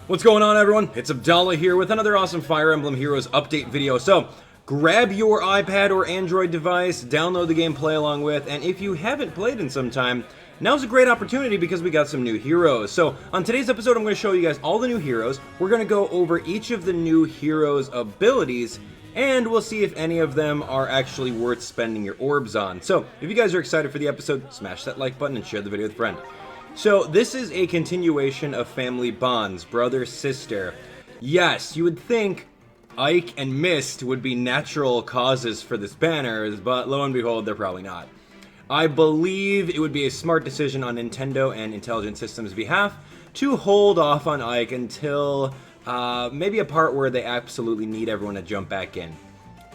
What's going on, everyone? It's Abdallah here with another awesome Fire Emblem Heroes update video. So, grab your iPad or Android device, download the game, play along with, and if you haven't played in some time, now's a great opportunity because we got some new heroes. So, on today's episode, I'm going to show you guys all the new heroes. We're going to go over each of the new heroes' abilities, and we'll see if any of them are actually worth spending your orbs on. So, if you guys are excited for the episode, smash that like button and share the video with a friend. So, this is a continuation of family bonds, brother, sister. Yes, you would think Ike and Mist would be natural causes for this banner, but lo and behold, they're probably not. I believe it would be a smart decision on Nintendo and Intelligent Systems' behalf to hold off on Ike until maybe a part where they absolutely need everyone to jump back in.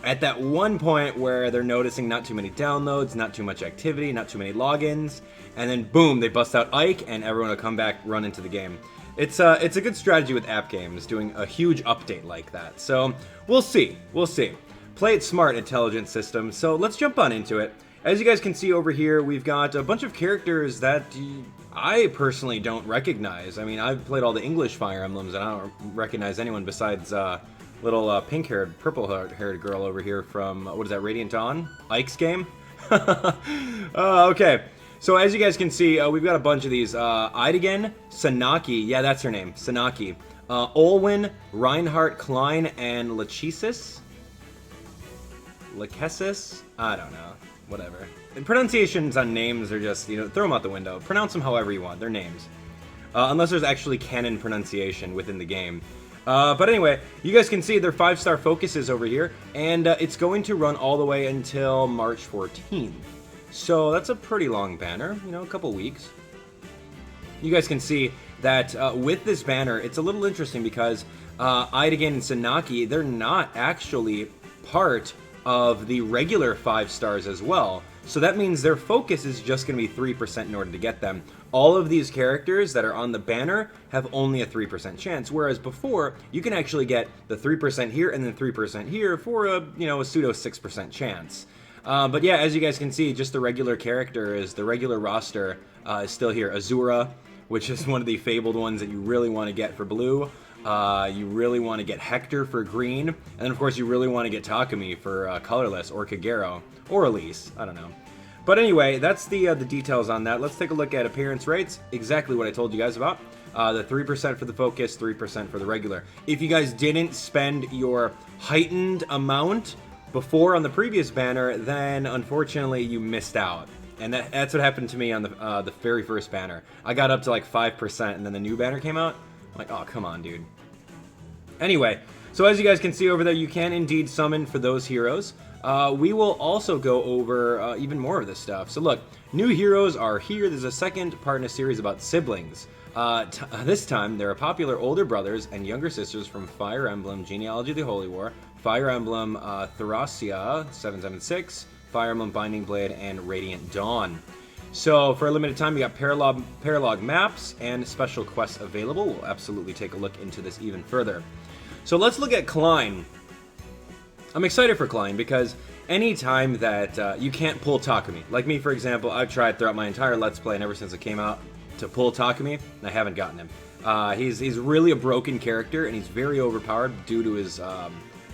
At that one point where they're noticing not too many downloads, not too much activity, not too many logins, and then boom, they bust out Ike and everyone will come back, run into the game. It's a good strategy with app games, doing a huge update like that. So we'll see. Play it smart, Intelligent Systems. So let's jump on into it. As you guys can see over here, we've got a bunch of characters that I personally don't recognize. I mean, I've played all the English Fire Emblems and I don't recognize anyone besides little pink-haired, purple-haired girl over here from, what is that, Radiant Dawn? Ike's game? Okay, so as you guys can see, we've got a bunch of these. Eldigan, Sanaki, yeah, that's her name, Sanaki. Olwen, Reinhardt, Klein, and Lachesis? Lachesis? I don't know, whatever. And pronunciations on names are just, throw them out the window. Pronounce them however you want, they're names. Unless there's actually canon pronunciation within the game. But anyway, you guys can see their 5-star focuses over here, and it's going to run all the way until March 14th. So that's a pretty long banner, a couple weeks. You guys can see that with this banner, it's a little interesting because Eldigan and Sanaki, they're not actually part of the regular 5 stars as well. So that means their focus is just going to be 3% in order to get them. All of these characters that are on the banner have only a 3% chance, whereas before, you can actually get the 3% here and then 3% here for a pseudo 6% chance. But yeah, as you guys can see, just the regular characters, the regular roster is still here. Azura, which is one of the fabled ones that you really want to get for blue. You really want to get Hector for green, and then of course you really want to get Takumi for colorless, or Kagero, or Elise, I don't know. But anyway, that's the details on that. Let's take a look at appearance rates, exactly what I told you guys about. The 3% for the focus, 3% for the regular. If you guys didn't spend your heightened amount before on the previous banner, then unfortunately you missed out. And that's what happened to me on the very first banner. I got up to like 5%, and then the new banner came out. I'm like, oh, come on, dude. Anyway, so as you guys can see over there, you can indeed summon for those heroes. We will also go over even more of this stuff. So look, new heroes are here. There's a second part in a series about siblings. This time, there are popular older brothers and younger sisters from Fire Emblem Genealogy of the Holy War, Fire Emblem Thracia 776, Fire Emblem Binding Blade, and Radiant Dawn. So, for a limited time, you got paralog maps and special quests available. We'll absolutely take a look into this even further. So, let's look at Klein. I'm excited for Klein because anytime that you can't pull Takumi, like me, for example, I've tried throughout my entire Let's Play and ever since it came out to pull Takumi, and I haven't gotten him. He's really a broken character, and he's very overpowered due to his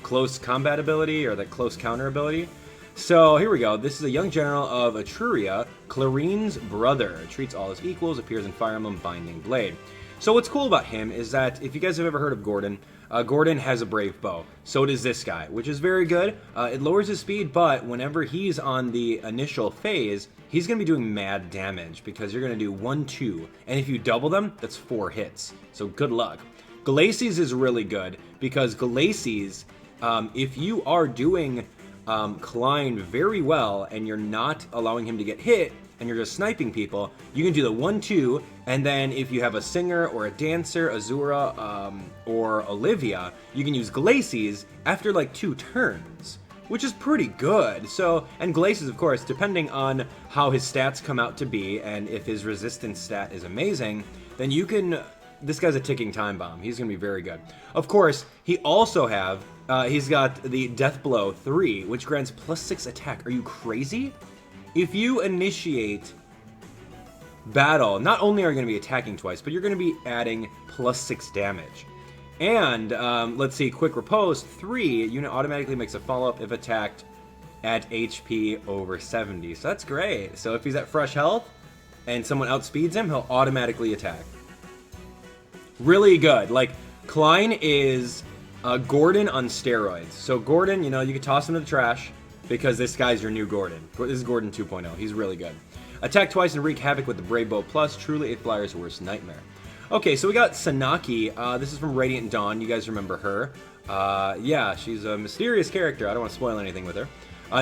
close combat ability, or the close counter ability. So here we go. This is a young general of Etruria, Clarine's brother. Treats all as equals, appears in Fire Emblem Binding Blade. So what's cool about him is that if you guys have ever heard of Gordon, Gordon has a brave bow. So does this guy, which is very good. It lowers his speed, but whenever he's on the initial phase, he's going to be doing mad damage because you're going to do 1, 2, and if you double them, that's 4 hits. So good luck. Lachesis is really good because Lachesis, if you are doing Klein very well and you're not allowing him to get hit and you're just sniping people, you can do the 1, 2, and then if you have a singer or a dancer, Azura, or Olivia, you can use Lachesis after like 2 turns, which is pretty good. So, and Lachesis, of course, depending on how his stats come out to be and if his resistance stat is amazing, then you can, this guy's a ticking time bomb. He's gonna be very good. Of course, he also he's got the Death Blow 3, which grants +6 attack. Are you crazy? If you initiate battle, not only are you going to be attacking twice, but you're going to be adding +6 damage. And, let's see, Quick Riposte, 3, unit automatically makes a follow-up if attacked at HP over 70. So that's great. So if he's at fresh health and someone outspeeds him, he'll automatically attack. Really good. Like, Klein is Gordon on steroids. So Gordon, you know, you could toss him to the trash because this guy's your new Gordon. This is Gordon 2.0. He's really good. Attack twice and wreak havoc with the Brave Bow Plus. Truly a flyer's worst nightmare. Okay, so we got Sanaki. This is from Radiant Dawn. You guys remember her. Yeah, she's a mysterious character. I don't want to spoil anything with her.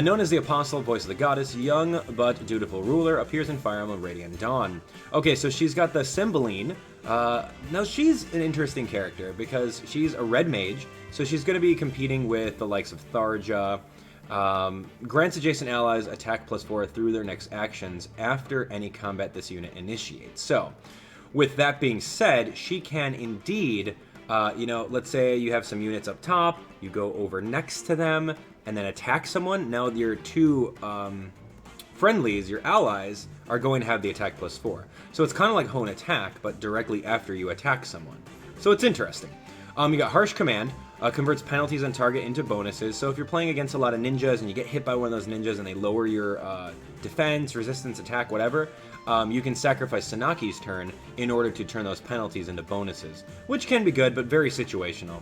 Known as the Apostle, voice of the goddess, young but dutiful ruler, appears in Fire Emblem Radiant Dawn. Okay, so she's got the Sibling. Now she's an interesting character because she's a red mage, so she's going to be competing with the likes of Tharja. Grants adjacent allies attack +4 through their next actions after any combat this unit initiates. So, with that being said, she can indeed, you know, let's say you have some units up top, you go over next to them, and then attack someone. Now your two friendlies, your allies, are going to have the attack +4. So it's kind of like Hone Attack, but directly after you attack someone. So it's interesting. You got Harsh Command, converts penalties on target into bonuses. So if you're playing against a lot of ninjas and you get hit by one of those ninjas and they lower your defense, resistance, attack, whatever, you can sacrifice Sanaki's turn in order to turn those penalties into bonuses, which can be good, but very situational.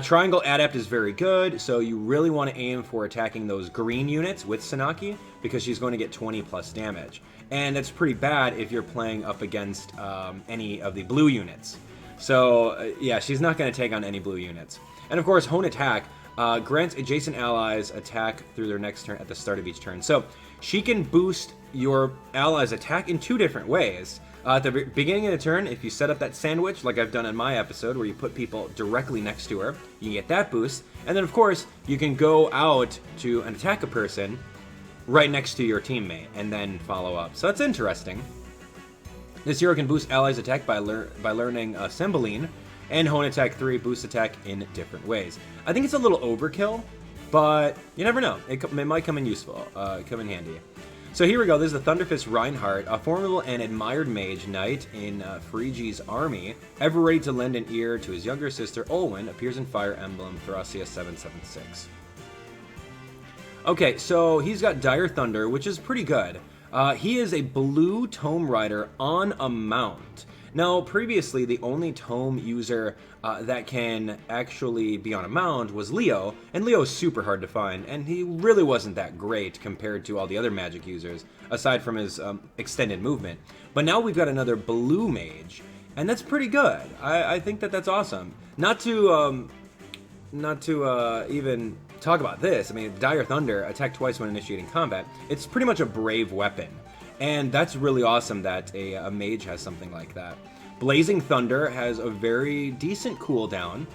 Triangle Adept is very good, so you really want to aim for attacking those green units with Sanaki, because she's going to get 20+ damage. And that's pretty bad if you're playing up against any of the blue units. So, yeah, she's not going to take on any blue units. And of course, Hone Attack grants adjacent allies attack through their next turn at the start of each turn. So, she can boost your allies' attack in 2 different ways. At the beginning of the turn, if you set up that sandwich, like I've done in my episode, where you put people directly next to her, you can get that boost. And then, of course, you can go out to and attack a person right next to your teammate, and then follow up. So that's interesting. This hero can boost allies' attack by learning Sibling, and Hone Attack 3 boosts attack in different ways. I think it's a little overkill, but you never know. It might come in useful, come in handy. So here we go. This is the Thunderfist Reinhardt, a formidable and admired Mage Knight in Phrygi's army, ever ready to lend an ear to his younger sister Olwen, appears in Fire Emblem Heroes 776. Okay, so he's got Dire Thunder, which is pretty good. He is a blue Tome Rider on a mount. Now, previously, the only Tome user that can actually be on a mount was Leo, and Leo is super hard to find, and he really wasn't that great compared to all the other magic users, aside from his extended movement. But now we've got another blue mage, and that's pretty good. I think that that's awesome. Not to even talk about this, I mean, Dire Thunder, attack twice when initiating combat, it's pretty much a brave weapon. And that's really awesome that a mage has something like that. Blazing Thunder has a very decent cooldown,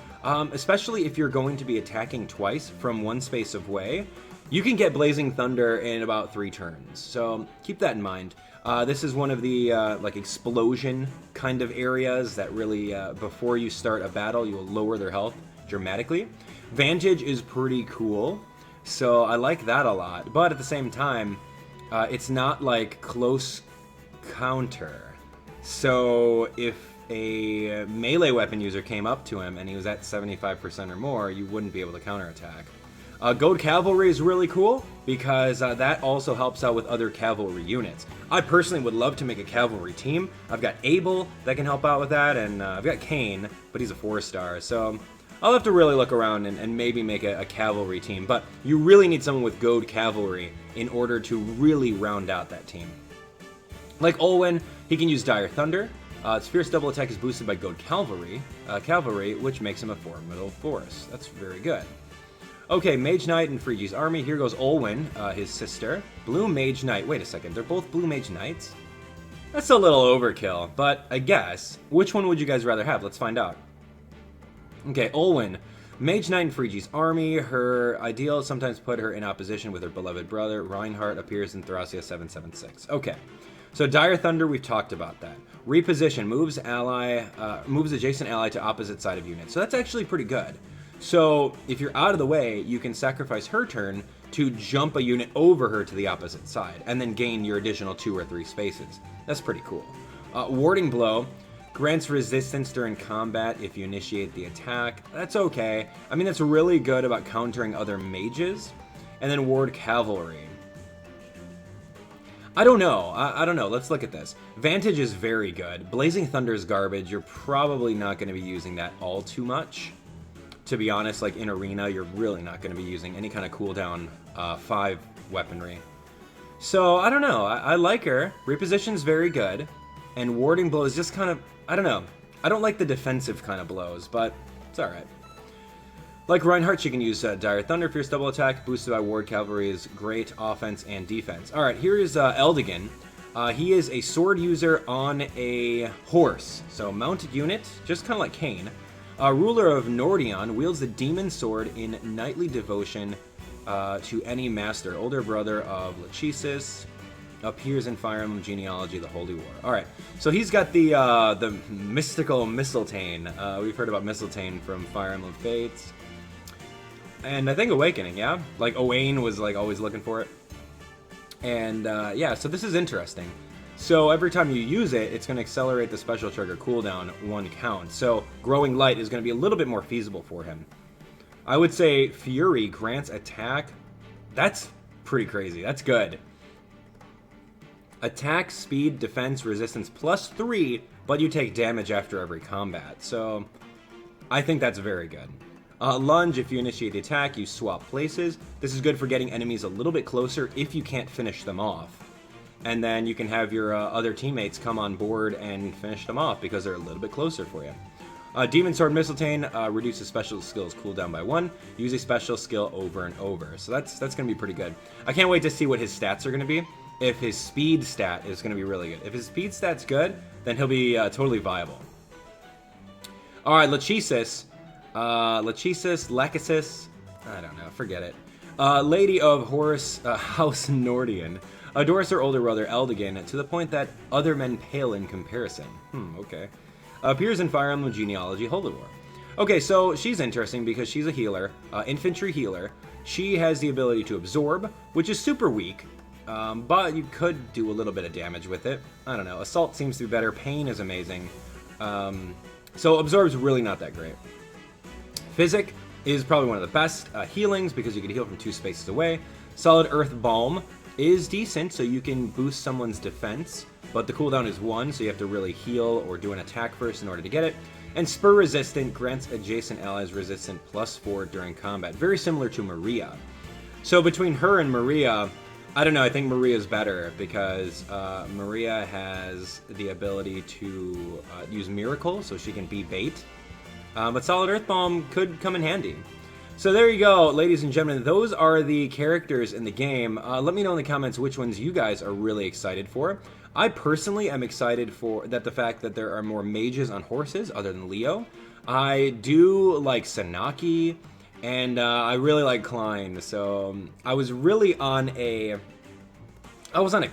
especially if you're going to be attacking twice from one space away. You can get Blazing Thunder in about 3 turns, so keep that in mind. This is one of the like explosion kind of areas that really, before you start a battle, you will lower their health dramatically. Vantage is pretty cool, so I like that a lot, but at the same time, it's not like close counter. So if a melee weapon user came up to him and he was at 75% or more, you wouldn't be able to counterattack. Goad Cavalry is really cool because that also helps out with other cavalry units. I personally would love to make a cavalry team. I've got Abel that can help out with that, and I've got Kane, but he's a 4-star, so I'll have to really look around and maybe make a cavalry team. But you really need someone with Goad Cavalry in order to really round out that team. Like Olwen, he can use Dire Thunder. Its fierce double attack is boosted by Goad Cavalry, which makes him a formidable force. That's very good. Okay, Mage Knight in Phrygi's army. Here goes Olwen, his sister. Blue Mage Knight. Wait a second, they're both Blue Mage Knights? That's a little overkill, but I guess. Which one would you guys rather have? Let's find out. Okay, Olwen. Mage Knight in Phrygi's army. Her ideal sometimes put her in opposition with her beloved brother. Reinhardt appears in Heroes 776. Okay. So Dire Thunder, we've talked about that. Reposition moves adjacent ally to opposite side of unit. So that's actually pretty good. So if you're out of the way, you can sacrifice her turn to jump a unit over her to the opposite side, and then gain your additional 2 or 3 spaces. That's pretty cool. Warding Blow grants resistance during combat if you initiate the attack. That's okay. I mean, that's really good about countering other mages. And then Ward Cavalry. I don't know. I don't know. Let's look at this. Vantage is very good. Blazing Thunder is garbage. You're probably not going to be using that all too much. To be honest, like in Arena, you're really not going to be using any kind of cooldown 5 weaponry. So, I don't know. I like her. Reposition's very good. And Warding Blow is just kind of, I don't know. I don't like the defensive kind of blows, but it's alright. Like Reinhardt, she can use Dire Thunder, Fierce Double Attack, boosted by Ward Cavalry's great offense and defense. Alright, here is Eldigan. He is a sword user on a horse. So, mounted unit, just kind of like Kain. Ruler of Nordion, wields the demon sword in knightly devotion to any master. Older brother of Lachesis, appears in Fire Emblem Genealogy, the Holy War. Alright, so he's got the mystical Mistletoe. We've heard about Mistletoe from Fire Emblem Fates. And I think Awakening, yeah? Like, Owain was, like, always looking for it. And, yeah, so this is interesting. So every time you use it, it's going to accelerate the special trigger cooldown 1 count. So Growing Light is going to be a little bit more feasible for him. I would say Fury grants attack. That's pretty crazy. That's good. Attack, speed, defense, resistance +3, but you take damage after every combat. So I think that's very good. Lunge, if you initiate the attack, you swap places. This is good for getting enemies a little bit closer if you can't finish them off. And then you can have your other teammates come on board and finish them off because they're a little bit closer for you. Demon Sword Mistletoe reduces special skills cooldown by 1. Use a special skill over and over. So that's going to be pretty good. I can't wait to see what his stats are going to be. If his speed stat is going to be really good. If his speed stat's good, then he'll be totally viable. Alright, Lachesis. Lachesis, I don't know, forget it. Lady of Horus, House Nordion. Adores her older brother Eldigan to the point that other men pale in comparison. Okay. Appears in Fire Emblem Genealogy, Holy War. Okay, so she's interesting because she's a healer, infantry healer. She has the ability to absorb, which is super weak, but you could do a little bit of damage with it. I don't know. Assault seems to be better. Pain is amazing. So absorb's really not that great. Physic is probably one of the best healings because you can heal from 2 spaces away. Solid Earth Balm is decent, so you can boost someone's defense, but the cooldown is 1, so you have to really heal or do an attack first in order to get it. And Spur Resistant grants adjacent allies resistant +4 during combat, very similar to Maria. So between her and Maria, I don't know, I think Maria's better because Maria has the ability to use Miracle, so she can be bait. But Solid Earth Balm could come in handy. So there you go, ladies and gentlemen. Those are the characters in the game. Let me know in the comments which ones you guys are really excited for. I personally am excited for the fact that there are more mages on horses other than Leo. I do like Sanaki, and I really like Klein. So I was really on a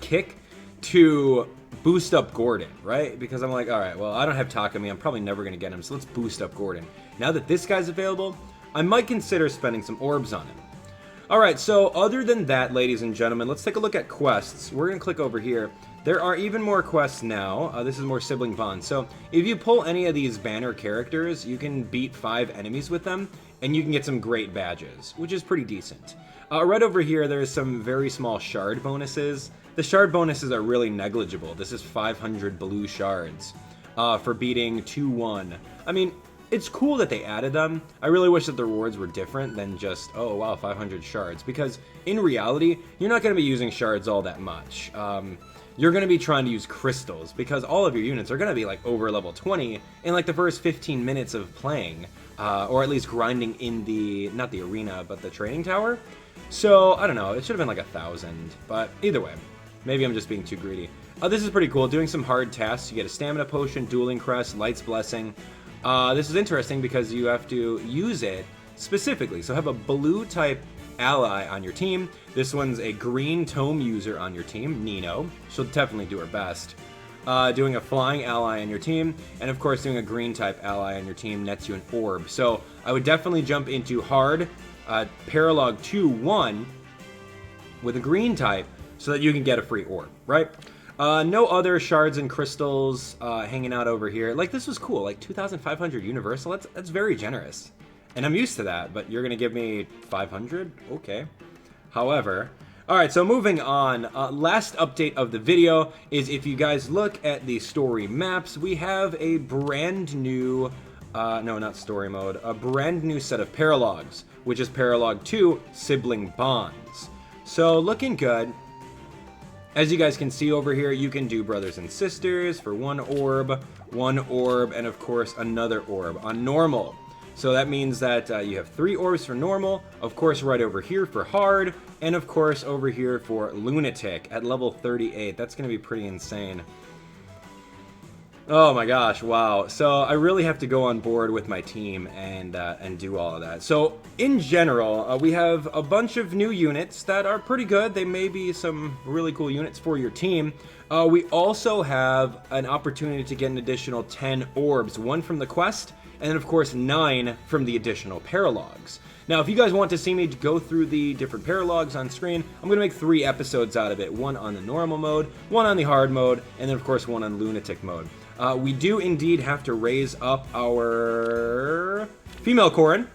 kick to boost up Gordon, right? Because I'm like, all right, well, I don't have Takumi. I'm probably never going to get him, so let's boost up Gordon. Now that this guy's available, I might consider spending some orbs on him. Alright, so other than that, ladies and gentlemen, let's take a look at quests. We're going to click over here. There are even more quests now. This is more Sibling Bond. So if you pull any of these banner characters, you can beat 5 enemies with them, and you can get some great badges, which is pretty decent. Right over here, there's some very small shard bonuses. The shard bonuses are really negligible. This is 500 blue shards for beating 2-1. I mean, it's cool that they added them. I really wish that the rewards were different than just, oh wow, 500 shards. Because in reality, you're not going to be using shards all that much. You're going to be trying to use crystals because all of your units are going to be like over level 20 in like the first 15 minutes of playing. Or at least grinding in the, not the arena, but the training tower. So, I don't know, it should have been like 1,000. But either way, maybe I'm just being too greedy. This is pretty cool. Doing some hard tasks. You get a stamina potion, dueling crest, light's blessing. This is interesting because you have to use it specifically. So have a blue type ally on your team. This one's a green tome user on your team, Nino. She'll definitely do her best. Doing a flying ally on your team, and of course doing a green type ally on your team nets you an orb. So I would definitely jump into hard, Paralog 2-1, with a green type so that you can get a free orb, right? No other shards and crystals hanging out over here. Like, this was cool. Like, 2,500 universal. That's very generous. And I'm used to that, but you're going to give me 500? Okay. However... Alright, so moving on, last update of the video is if you guys look at the story maps, we have a brand new, no, not story mode, a brand new set of paralogs, which is Paralog 2, Sibling Bonds. So, looking good. As you guys can see over here, you can do brothers and sisters for one orb, and of course another orb on normal. So that means that you have 3 orbs for normal, of course right over here for hard, and of course over here for lunatic at level 38. That's going to be pretty insane. Oh my gosh, wow. So I really have to go on board with my team and do all of that. So in general, we have a bunch of new units that are pretty good. They may be some really cool units for your team. We also have an opportunity to get an additional 10 orbs, 1 from the quest, and then of course 9 from the additional paralogs. Now, if you guys want to see me go through the different paralogs on screen, I'm going to make 3 episodes out of it. 1 on the normal mode, 1 on the hard mode, and then of course 1 on lunatic mode. We do indeed have to raise up our female Corrin.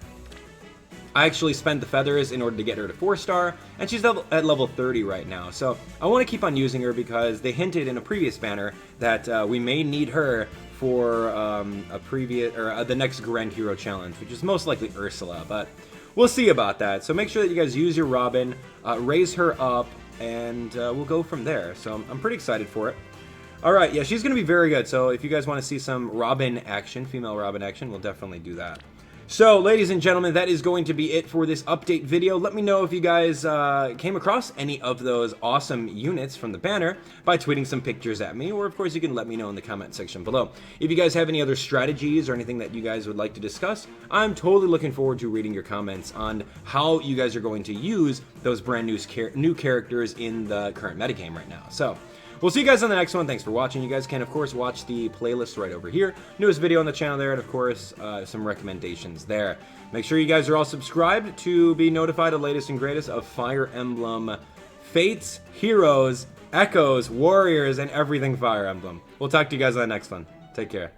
I actually spent the feathers in order to get her to 4-star, and she's at level 30 right now. So I want to keep on using her because they hinted in a previous banner that we may need her for the next Grand Hero Challenge, which is most likely Ursula, but we'll see about that. So make sure that you guys use your Robin, raise her up, and we'll go from there. So I'm pretty excited for it. Alright, yeah, she's going to be very good, so if you guys want to see some Robin action, female Robin action, we'll definitely do that. So, ladies and gentlemen, that is going to be it for this update video. Let me know if you guys came across any of those awesome units from the banner by tweeting some pictures at me, or of course you can let me know in the comment section below. If you guys have any other strategies or anything that you guys would like to discuss, I'm totally looking forward to reading your comments on how you guys are going to use those brand new characters in the current metagame right now. So, we'll see you guys on the next one. Thanks for watching. You guys can, of course, watch the playlist right over here. Newest video on the channel there, and, of course, some recommendations there. Make sure you guys are all subscribed to be notified of the latest and greatest of Fire Emblem Fates, Heroes, Echoes, Warriors, and everything Fire Emblem. We'll talk to you guys on the next one. Take care.